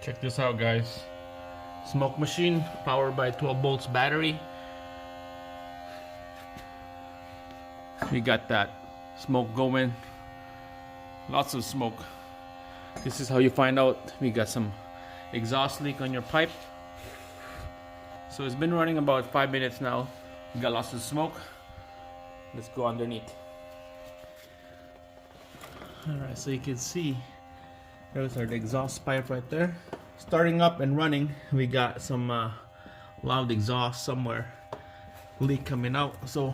Check this out, guys. Smoke machine powered by 12 volts battery. We got that smoke going. Lots of smoke. This is how you find out we got some exhaust leak on your pipe. So it's been running about 5 minutes now. We got lots of smoke. Let's go underneath. Alright, so you can see those are the exhaust pipe right there. Starting up and running, we got some loud exhaust somewhere, leak coming out. So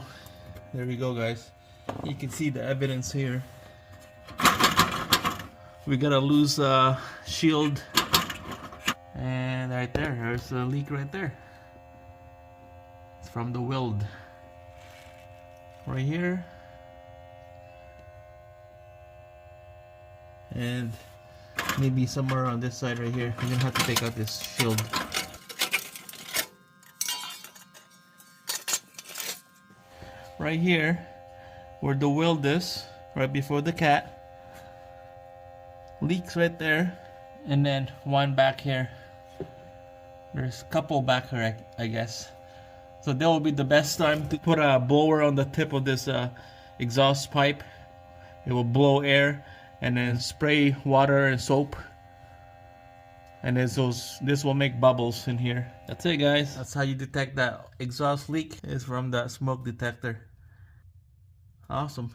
there we go, guys. You can see the evidence here. We got a loose shield, and right there's a leak right there. It's from the weld right here, and maybe somewhere on this side right here. We're gonna have to take out this shield. Right here, where the weld is, right before the cat, leaks right there, and then one back here. There's a couple back here, I guess. So that will be the best time to put a blower on the tip of this exhaust pipe. It will blow air, and then spray water and soap, and then this will make bubbles in here. That's it, guys. That's how you detect that exhaust leak, is from that smoke detector. Awesome.